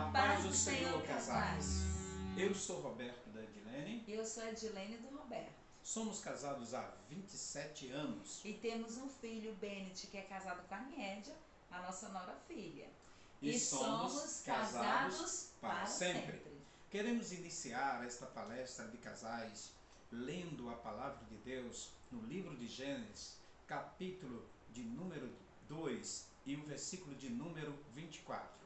A paz do Senhor, casais. Eu sou Roberto da Edilene. E eu sou a Edilene do Roberto. Somos casados há 27 anos. E temos um filho, Bennett, que é casado com a Nédia, a nossa nora filha. E somos casados para sempre. Queremos iniciar esta palestra de casais lendo a palavra de Deus no livro de Gênesis, capítulo de número 2 e o versículo de número 24,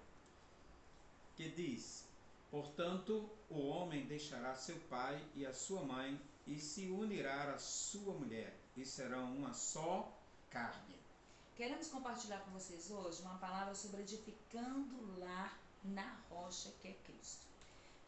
que diz: portanto, o homem deixará seu pai e a sua mãe e se unirá à sua mulher, e serão uma só carne. Queremos compartilhar com vocês hoje uma palavra sobre edificando o lar na rocha que é Cristo.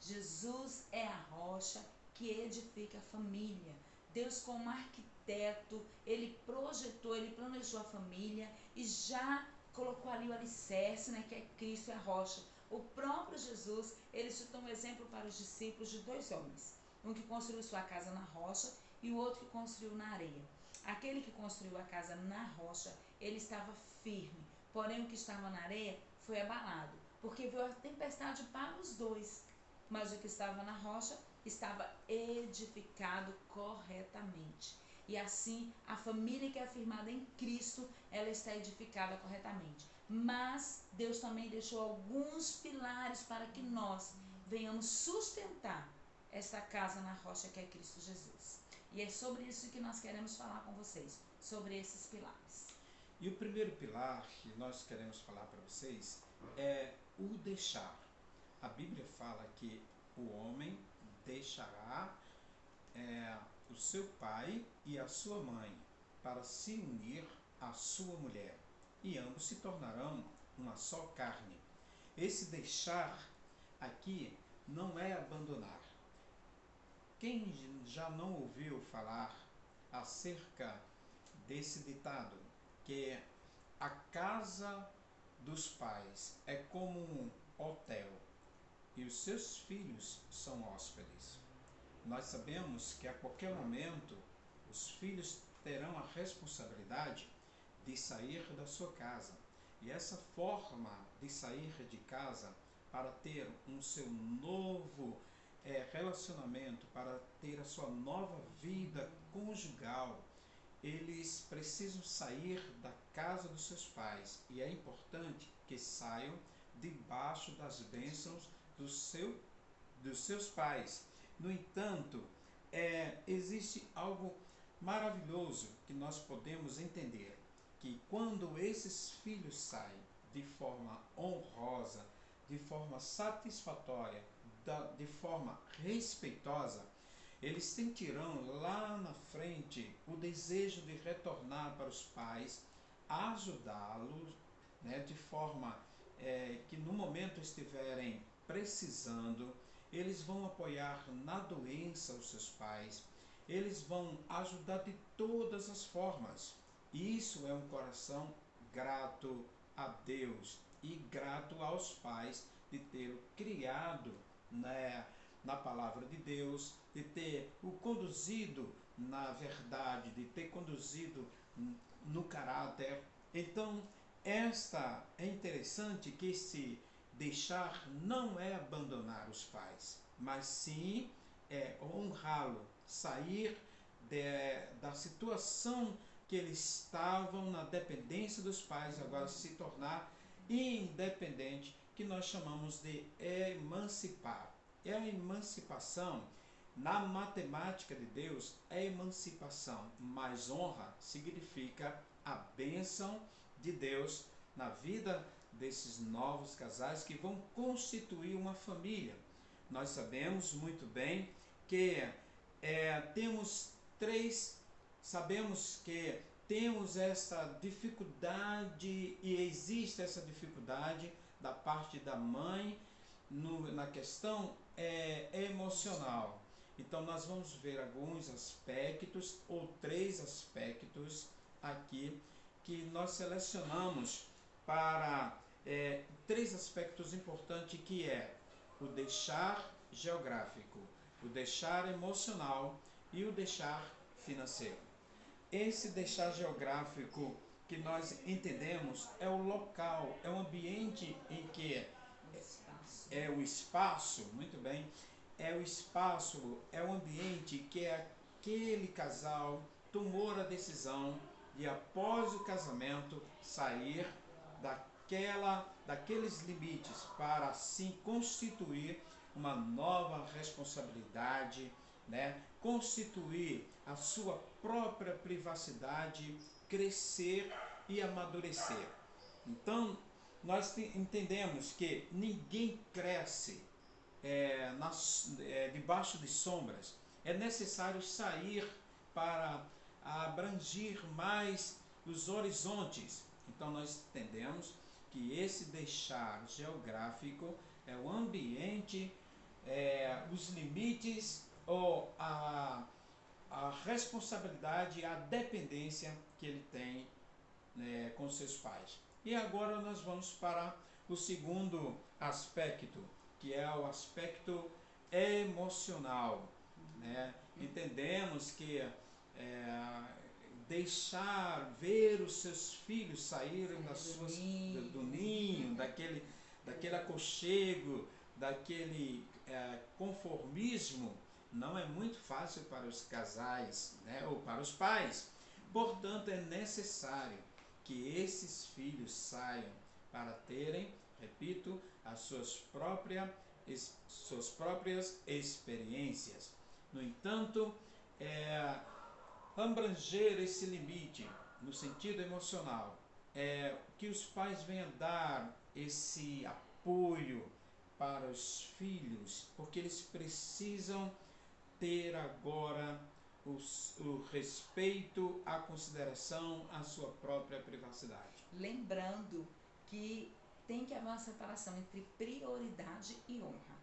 Jesus é a rocha que edifica a família. Deus, como arquiteto, ele projetou, ele planejou a família e já colocou ali o alicerce, que é Cristo, é a rocha. O próprio Jesus, ele se tornou um exemplo para os discípulos de dois homens. Um que construiu sua casa na rocha e o outro que construiu na areia. Aquele que construiu a casa na rocha, ele estava firme. Porém, o que estava na areia foi abalado, porque veio a tempestade para os dois. Mas o que estava na rocha estava edificado corretamente. E assim, a família que é firmada em Cristo, ela está edificada corretamente. Mas Deus também deixou alguns pilares para que nós venhamos sustentar esta casa na rocha que é Cristo Jesus. E é sobre isso que nós queremos falar com vocês, sobre esses pilares. E o primeiro pilar que nós queremos falar para vocês é o deixar. A Bíblia fala que o homem deixará o seu pai e a sua mãe para se unir à sua mulher, e ambos se tornarão uma só carne. Esse deixar aqui não é abandonar. Quem já não ouviu falar acerca desse ditado, que a casa dos pais é como um hotel e os seus filhos são hóspedes? Nós sabemos que a qualquer momento os filhos terão a responsabilidade de sair da sua casa. E essa forma de sair de casa para ter um seu novo relacionamento, para ter a sua nova vida conjugal, eles precisam sair da casa dos seus pais. E é importante que saiam debaixo das bênçãos dos seus pais. No entanto, existe algo maravilhoso que nós podemos entender, que quando esses filhos saem de forma honrosa, de forma satisfatória, de forma respeitosa, eles sentirão lá na frente o desejo de retornar para os pais, ajudá-los, de forma que no momento estiverem precisando. Eles vão apoiar na doença os seus pais, eles vão ajudar de todas as formas. Isso é um coração grato a Deus e grato aos pais de tê-lo criado na palavra de Deus, de ter o conduzido na verdade, de ter conduzido no caráter. Então, é interessante que esse deixar não é abandonar os pais, mas sim honrá-lo, sair da situação que eles estavam na dependência dos pais, agora se tornar independente, que nós chamamos de emancipar. É a emancipação. Na matemática de Deus é emancipação, mas honra significa a bênção de Deus na vida desses novos casais que vão constituir uma família. Nós sabemos muito bem que sabemos que temos essa dificuldade, e existe essa dificuldade da parte da mãe na questão emocional. Então nós vamos ver alguns aspectos, ou 3 aspectos aqui, que nós selecionamos para 3 aspectos importantes, que é o deixar geográfico, o deixar emocional e o deixar financeiro. Esse deixar geográfico que nós entendemos é o local, é o ambiente em que é o espaço, muito bem, é o espaço, é o ambiente que aquele casal tomou a decisão de, após o casamento, sair daqueles limites para assim constituir uma nova responsabilidade, né? Constituir a sua própria privacidade, crescer e amadurecer. Então, nós entendemos que ninguém cresce debaixo de sombras. É necessário sair para abranger mais os horizontes. Então, nós entendemos que esse deixar geográfico é o ambiente, os limites ou a responsabilidade, a dependência que ele tem com seus pais. E agora nós vamos para o segundo aspecto, que é o aspecto emocional. Né? Entendemos que deixar ver os seus filhos saírem do ninho, daquele aconchego, daquele conformismo, não é muito fácil para os casais, né? Ou para os pais. Portanto, é necessário que esses filhos saiam para terem, repito, as suas próprias experiências. No entanto, abranger esse limite no sentido emocional, que os pais venham dar esse apoio para os filhos, porque eles precisam ter agora o respeito, a consideração, a sua própria privacidade. Lembrando que tem que haver uma separação entre prioridade e honra.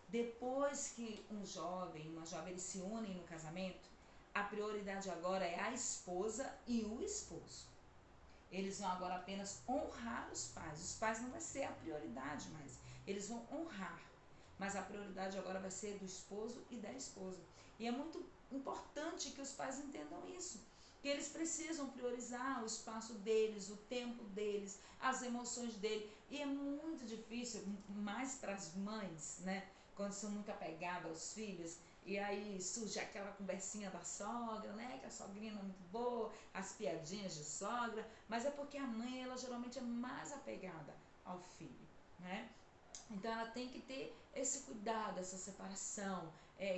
Depois que um jovem, uma jovem, eles se unem no casamento, a prioridade agora é a esposa e o esposo. Eles vão agora apenas honrar os pais. Os pais não vai ser a prioridade mais. Eles vão honrar. Mas a prioridade agora vai ser do esposo e da esposa. E é muito importante que os pais entendam isso. Que eles precisam priorizar o espaço deles, o tempo deles, as emoções deles. E é muito difícil, mais para as mães, né? Quando são muito apegadas aos filhos, e aí surge aquela conversinha da sogra, né? Que a sogrinha não é muito boa, as piadinhas de sogra, mas é porque a mãe, ela geralmente é mais apegada ao filho, né? Então ela tem que ter esse cuidado, essa separação,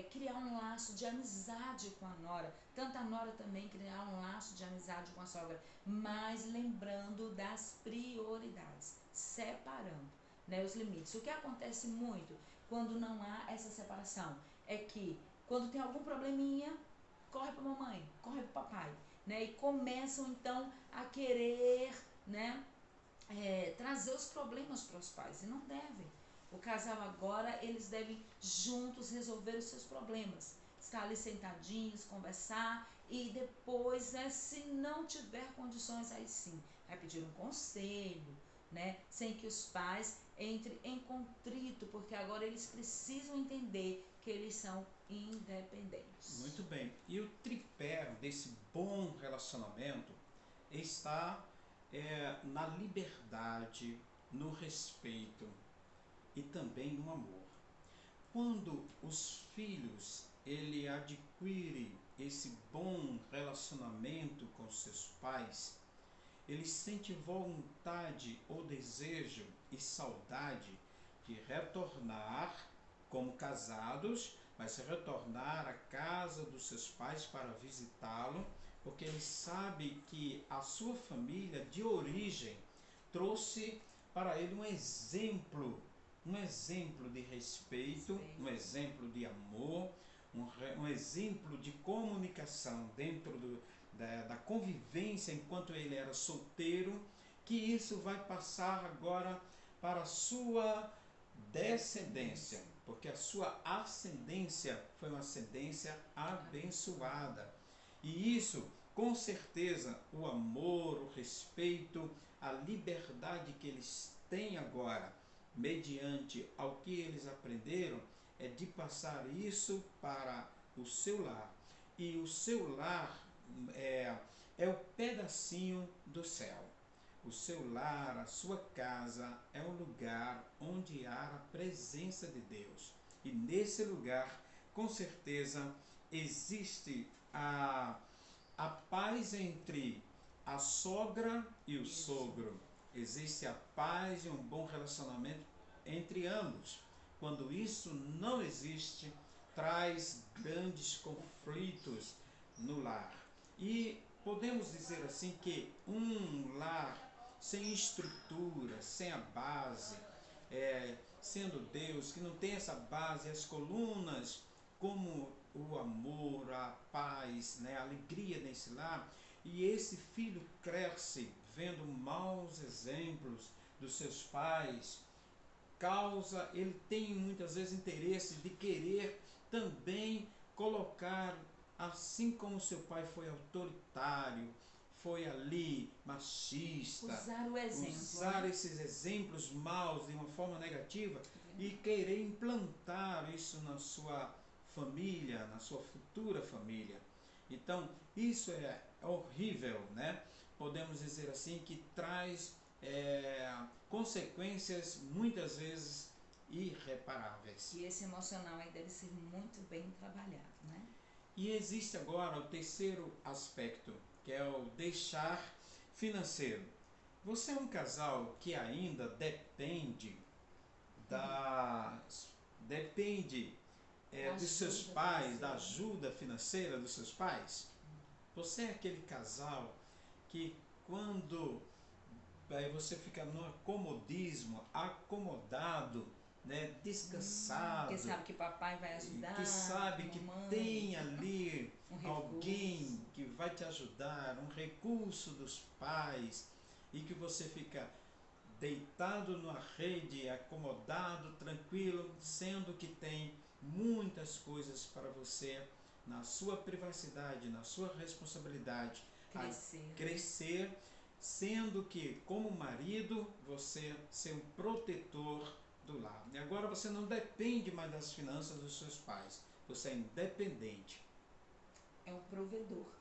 criar um laço de amizade com a nora, tanto a nora também criar um laço de amizade com a sogra, mas lembrando das prioridades, separando, né, os limites. O que acontece muito quando não há essa separação é que quando tem algum probleminha, corre para a mamãe, corre para o papai, né, e começam então a querer, né, trazer os problemas para os pais, e não devem. O casal agora, eles devem juntos resolver os seus problemas, estar ali sentadinhos, conversar, e depois, se não tiver condições, aí sim, vai pedir um conselho, né? Sem que os pais entrem em contrito, porque agora eles precisam entender que eles são independentes. Muito bem. E o tripé desse bom relacionamento está na liberdade, no respeito e também no amor. Quando os filhos ele adquire esse bom relacionamento com seus pais, ele sente vontade ou desejo e saudade de retornar como casados, mas retornar à casa dos seus pais para visitá-lo, porque ele sabe que a sua família de origem trouxe para ele um exemplo de respeito, um exemplo de amor, um exemplo de comunicação dentro da convivência enquanto ele era solteiro, que isso vai passar agora para a sua descendência, porque a sua ascendência foi uma ascendência abençoada. E isso, com certeza, o amor, o respeito, a liberdade que eles têm agora, mediante ao que eles aprenderam, é de passar isso para o seu lar. E o seu lar é o pedacinho do céu. o seu lar, a sua casa é um lugar onde há a presença de Deus. E nesse lugar, com certeza, existe a paz entre a sogra e o sogro. Existe a paz e um bom relacionamento entre ambos. Quando isso não existe, traz grandes conflitos no lar. E podemos dizer assim que um lar sem estrutura, sem a base, sendo Deus, que não tem essa base, as colunas, como o amor, a paz, né, a alegria nesse lar, e esse filho cresce vendo maus exemplos dos seus pais, ele tem muitas vezes interesse de querer também colocar, assim como seu pai foi autoritário, foi ali machista, usar o exemplo, usar esses exemplos maus de uma forma negativa e querer implantar isso na sua família, na sua futura família. Então, isso é horrível, né? Podemos dizer assim, que traz consequências muitas vezes irreparáveis. E esse emocional aí deve ser muito bem trabalhado, né? E existe agora o terceiro aspecto, que é o deixar financeiro. Você é um casal que ainda depende dos seus pais, da ajuda financeira dos seus pais? Você é aquele casal que quando você fica no acomodismo, acomodado, né, descansado, que sabe que papai vai ajudar, que sabe que tem ali alguém recurso que vai te ajudar, um recurso dos pais, e que você fica deitado numa rede, acomodado, tranquilo, sendo que tem muitas coisas para você, na sua privacidade, na sua responsabilidade, crescer, sendo que, como marido, você ser um protetor do lar. E agora você não depende mais das finanças dos seus pais, você é independente. É o provedor.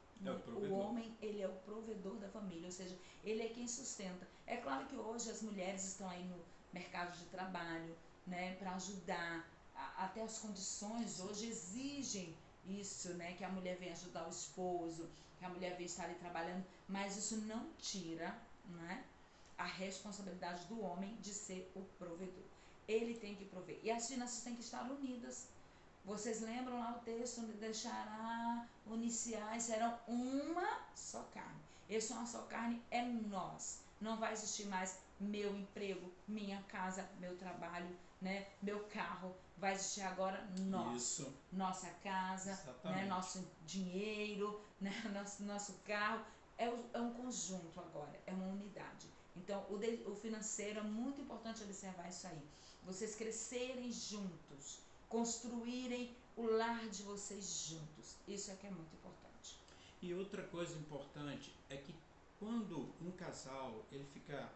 O homem, ele é o provedor da família, ou seja, ele é quem sustenta. É claro que hoje as mulheres estão aí no mercado de trabalho, né, para ajudar, até as condições hoje exigem isso, né, que a mulher venha ajudar o esposo, que a mulher venha estar ali trabalhando, mas isso não tira, né, a responsabilidade do homem de ser o provedor. Ele tem que prover. E as finanças têm que estar unidas. Vocês lembram lá o texto onde deixará uniciar, serão uma só carne. Esse uma só carne é nós. Não vai existir mais meu emprego, minha casa, meu trabalho, né, meu carro. Vai existir agora nós. Isso. Nossa casa, né, nosso dinheiro, né, nosso carro. É um conjunto agora, é uma unidade. Então, o financeiro é muito importante observar isso aí. Vocês crescerem juntos, construírem o lar de vocês juntos. Isso é que é muito importante. E outra coisa importante é que quando um casal ele fica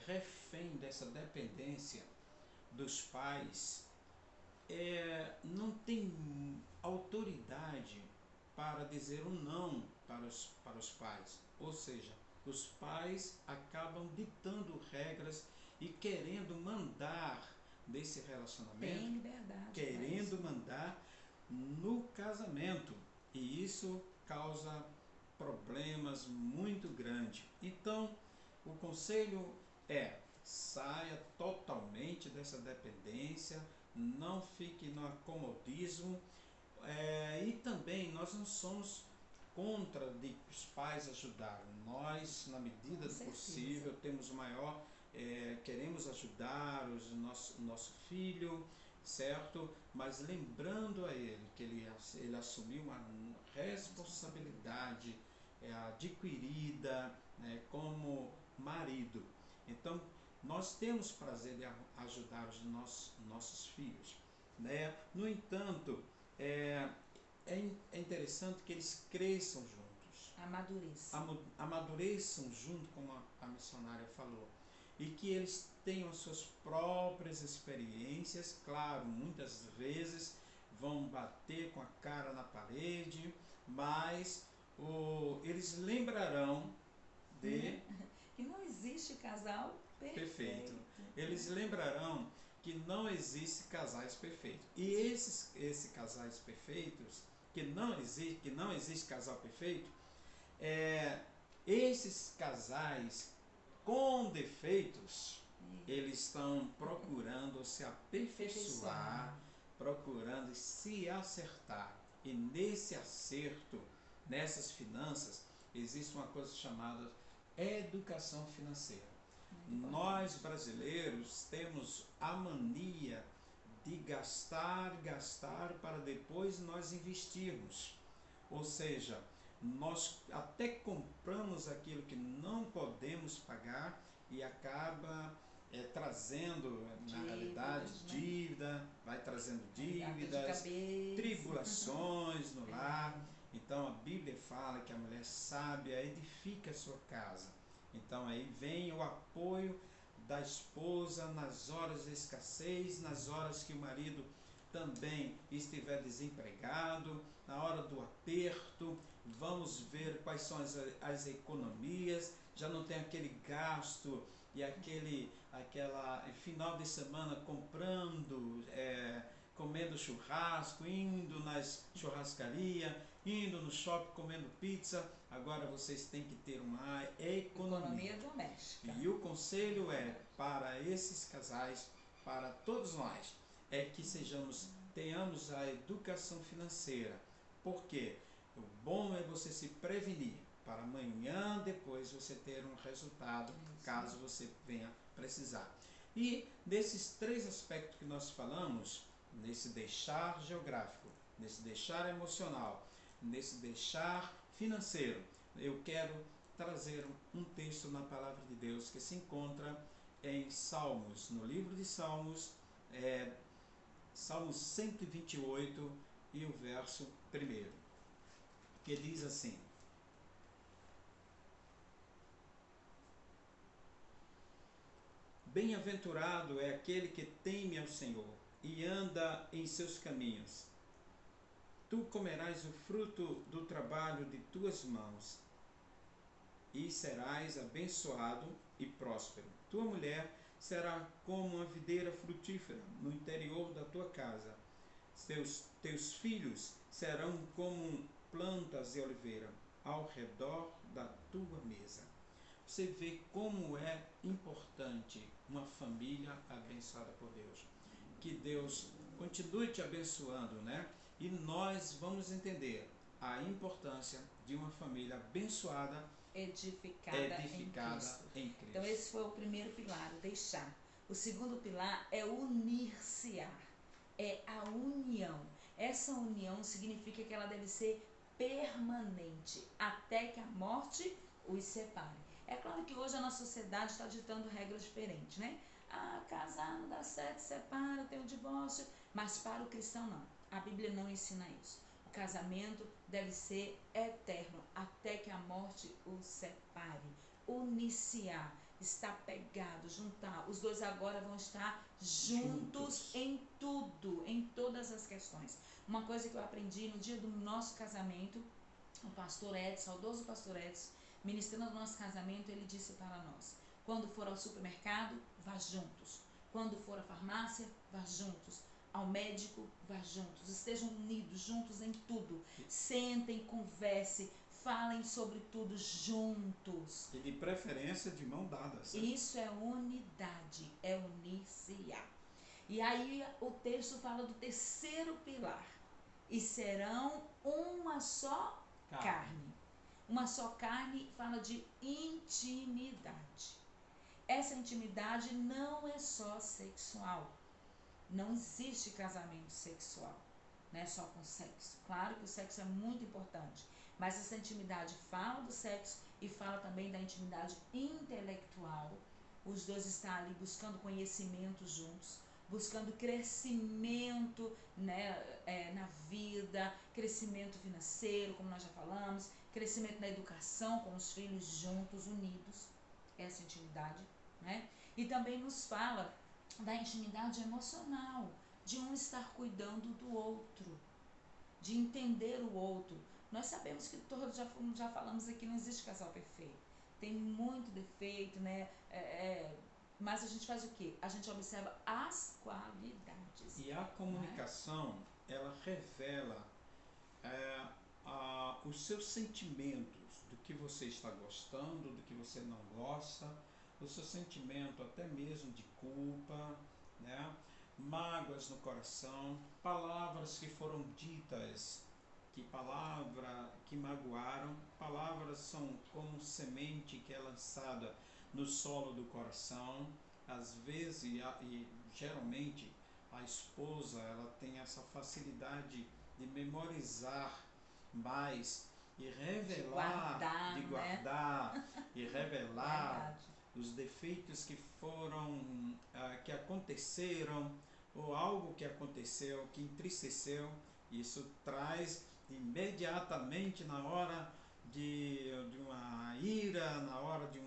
refém dessa dependência dos pais, não tem autoridade para dizer um não para os pais. Ou seja, os pais acabam ditando regras e querendo mandar desse relacionamento, tem liberdade, querendo mandar no casamento, e isso causa problemas muito grandes. Então, o conselho é: saia totalmente dessa dependência, não fique no acomodismo, e também nós não somos contra de os pais ajudarem. Nós, na medida do possível, temos o maior, queremos ajudar o nosso filho, certo? Mas lembrando a ele que ele assumiu uma responsabilidade adquirida, né, como marido. Então, nós temos prazer de ajudar os nossos filhos, né? No entanto, é interessante que eles cresçam juntos, amadureçam junto, como a missionária falou, e que eles tenham as suas próprias experiências. Claro, muitas vezes vão bater com a cara na parede, mas eles lembrarão de E não existe casal perfeito. Eles lembrarão que não existe casais perfeitos. E esses casais perfeitos, que não existe casal perfeito, esses casais com defeitos, eles estão procurando se aperfeiçoar, procurando se acertar. E nesse acerto, nessas finanças, existe uma coisa chamada educação financeira. Nós brasileiros temos a mania de gastar para depois nós investirmos. Ou seja, nós até compramos aquilo que não podemos pagar e acaba trazendo, na realidade, dívida, vai trazendo dívidas, tribulações no lar. Então a Bíblia fala que a mulher sábia edifica a sua casa. Então aí vem o apoio da esposa nas horas de escassez, nas horas que o marido também estiver desempregado, na hora do aperto. Vamos ver quais são as economias, já não tem aquele gasto e aquela final de semana comprando, comendo churrasco, indo nas churrascarias, indo no shopping comendo pizza. Agora vocês têm que ter uma economia doméstica. E o conselho para esses casais, para todos nós, que tenhamos a educação financeira. Porque o bom é você se prevenir, para amanhã depois você ter um resultado, caso você venha precisar. E desses 3 aspectos que nós falamos, nesse deixar geográfico, nesse deixar emocional, nesse deixar financeiro, eu quero trazer um texto na palavra de Deus que se encontra em Salmos, no livro de Salmos, Salmos 128 e o verso 1, que diz assim: Bem-aventurado é aquele que teme ao Senhor e anda em seus caminhos. Tu comerás o fruto do trabalho de tuas mãos e serás abençoado e próspero. Tua mulher será como uma videira frutífera no interior da tua casa. Teus filhos serão como plantas de oliveira ao redor da tua mesa. Você vê como é importante uma família abençoada por Deus. Que Deus continue te abençoando, né? E nós vamos entender a importância de uma família abençoada, edificada em Cristo. Então esse foi o primeiro pilar, o deixar. O segundo pilar é unir-se-á, é a união. Essa união significa que ela deve ser permanente, até que a morte os separe. É claro que hoje a nossa sociedade está ditando regras diferentes, né? Casar não dá certo, separa, tem o divórcio. Mas para o cristão não. A Bíblia não ensina isso. O casamento deve ser eterno, até que a morte o separe. Uniciar, estar pegado, juntar. Os dois agora vão estar juntos em tudo, em todas as questões. Uma coisa que eu aprendi no dia do nosso casamento, o pastor Edson, saudoso pastor Edson, ministrando o nosso casamento, ele disse para nós: quando for ao supermercado, vá juntos. Quando for à farmácia, vá juntos. Ao médico, vá juntos. Estejam unidos, juntos em tudo. Sentem, conversem, falem sobre tudo juntos. E de preferência de mão dada. Isso é unidade, é unir-se-á. E aí o texto fala do terceiro pilar. E serão uma só carne. Uma só carne fala de intimidade. Essa intimidade não é só sexual. Não existe casamento sexual, né? Só com sexo. Claro que o sexo é muito importante, mas essa intimidade fala do sexo e fala também da intimidade intelectual. Os dois estão ali buscando conhecimento juntos, buscando crescimento, né, na vida, crescimento financeiro, como nós já falamos, crescimento na educação com os filhos juntos, unidos. Essa intimidade, né? E também nos fala da intimidade emocional, de um estar cuidando do outro, de entender o outro. Nós sabemos que todos já falamos aqui, não existe casal perfeito. tem muito defeito, né? Mas a gente faz o quê? A gente observa as qualidades. E a comunicação, ela revela os seus sentimentos, do que você está gostando, do que você não gosta, o seu sentimento até mesmo de culpa, né? Mágoas no coração, palavras que foram ditas, que magoaram. Palavras são como semente que é lançada no solo do coração. Às vezes e geralmente a esposa, ela tem essa facilidade de memorizar mais e revelar, de guardar, né? E revelar os defeitos que foram, que aconteceram, ou algo que aconteceu, que entristeceu. Isso traz imediatamente, na hora de uma ira, na hora de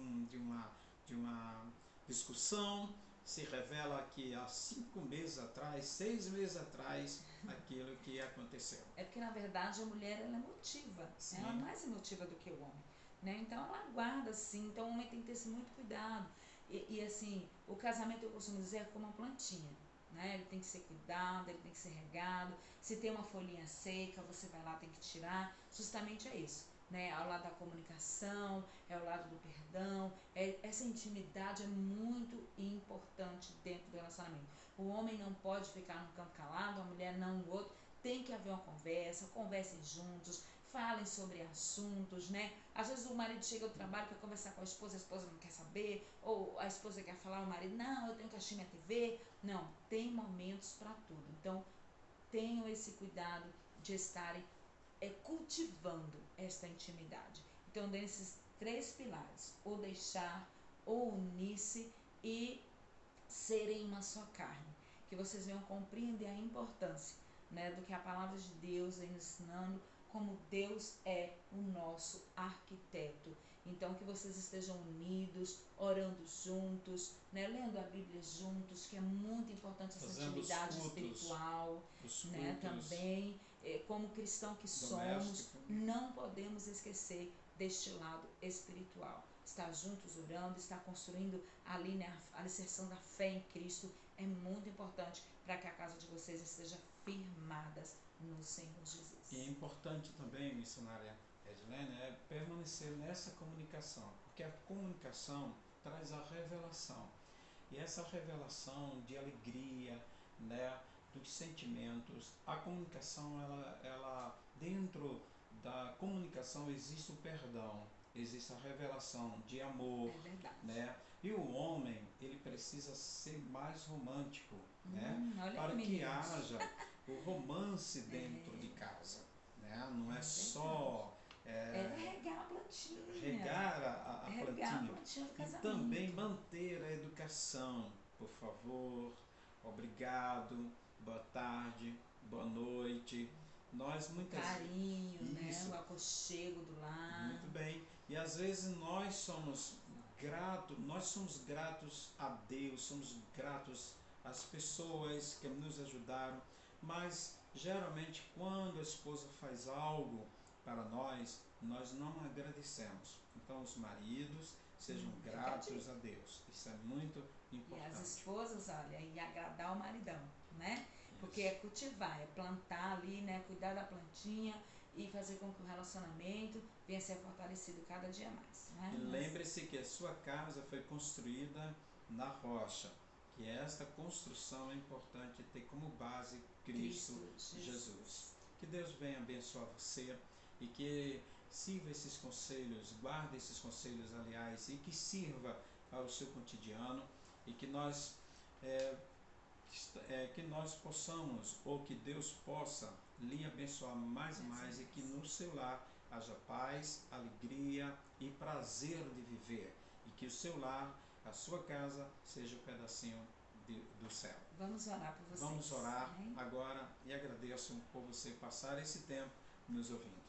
uma discussão, se revela que há 5 meses atrás, 6 meses atrás, aquilo que aconteceu. É porque, na verdade, a mulher, ela é emotiva. Sim. Ela é mais emotiva do que o homem, né? Então, ela guarda, assim. Então, o homem tem que ter muito cuidado. E assim, o casamento, eu costumo dizer, é como uma plantinha, né? Ele tem que ser cuidado, ele tem que ser regado. Se tem uma folhinha seca, você vai lá, tem que tirar. Justamente é isso, né? Ao lado da comunicação, é ao lado do perdão. Essa intimidade é muito importante dentro do relacionamento. O homem não pode ficar no canto calado, a mulher não, o outro. Tem que haver uma conversa, conversem juntos, falem sobre assuntos, né? Às vezes o marido chega do trabalho, quer conversar com a esposa não quer saber, ou a esposa quer falar, o marido, não, eu tenho que assistir minha TV. Não, tem momentos para tudo. Então, tenham esse cuidado de estarem cultivando esta intimidade. Então, desses 3 pilares, o deixar, o unir-se e serem uma só carne, que vocês venham compreender a importância, né, do que a palavra de Deus vem ensinando, como Deus é o nosso arquiteto. Então, que vocês estejam unidos, orando juntos, né, lendo a Bíblia juntos, que é muito importante essa intimidade espiritual, né, também. Como cristão que somos, não podemos esquecer deste lado espiritual. Estar juntos orando, estar construindo ali, né, a alicerção da fé em Cristo é muito importante para que a casa de vocês esteja firmadas no Senhor Jesus. E é importante também, missionária Edilene, permanecer nessa comunicação, porque a comunicação traz a revelação. E essa revelação de alegria, né, dos sentimentos, a comunicação, ela dentro da comunicação existe o perdão, existe a revelação de amor, né? E o homem, ele precisa ser mais romântico, né? Para que haja o romance dentro de casa, né? Não é só regar a plantinha, regar a plantinha do e também manter a educação. Por favor, obrigado, boa tarde, boa noite. Nós muitas carinho, né? O aconchego do lar. Muito bem. E às vezes nós somos gratos a Deus, somos gratos às pessoas que nos ajudaram, mas geralmente quando a esposa faz algo para nós não agradecemos. Então os maridos sejam gratos a Deus. Isso é muito importante. E as esposas, olha, e agradar o maridão, né? Porque é cultivar, é plantar ali, né? Cuidar da plantinha e fazer com que o relacionamento venha a ser fortalecido cada dia mais, né? E lembre-se que a sua casa foi construída na rocha, que esta construção é importante ter como base Cristo Jesus. Que Deus venha abençoar você e que sirva esses conselhos, guarde esses conselhos, aliás, e que sirva ao seu cotidiano e que nós possamos, ou que Deus possa lhe abençoar mais e mais, e que no seu lar haja paz, alegria e prazer de viver, e que o seu lar, a sua casa, seja um pedacinho do céu. Vamos orar por vocês. Vamos orar agora e agradeço por você passar esse tempo nos ouvindo.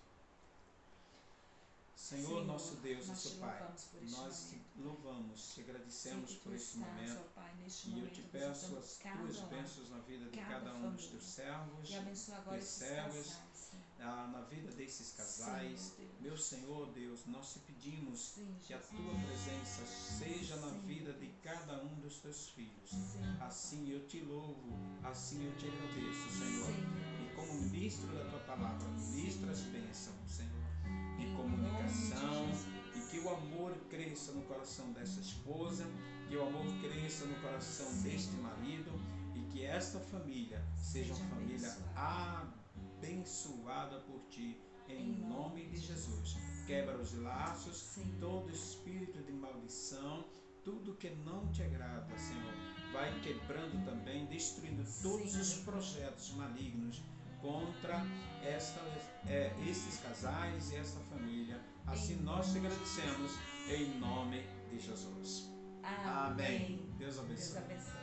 Senhor, nosso Deus, nosso Pai, nós te louvamos, te agradecemos por esse momento, e eu te peço as tuas bênçãos na vida de cada um dos teus servos e servas, na vida desses casais. Sim, Meu Senhor Deus, nós te pedimos Sim, que a Jesus. tua presença seja na Sim, vida de Deus. cada um dos teus filhos. Sim, Assim eu te louvo, assim eu te agradeço, Senhor. Sim, E como ministro da tua palavra, ministra as bênçãos, Senhor, de Em comunicação, nome de Jesus. e que o amor cresça no coração dessa esposa, que o amor cresça no coração Sim. deste marido, e que esta família seja uma família abençoada por ti, em nome de Jesus. Quebra os laços, Sim. todo espírito de maldição, tudo que não te agrada, Senhor, vai quebrando também, destruindo todos Sim. os projetos malignos contra esses casais e esta família. Assim nós te agradecemos, em nome de Jesus. Amém. Deus abençoe. Deus abençoe.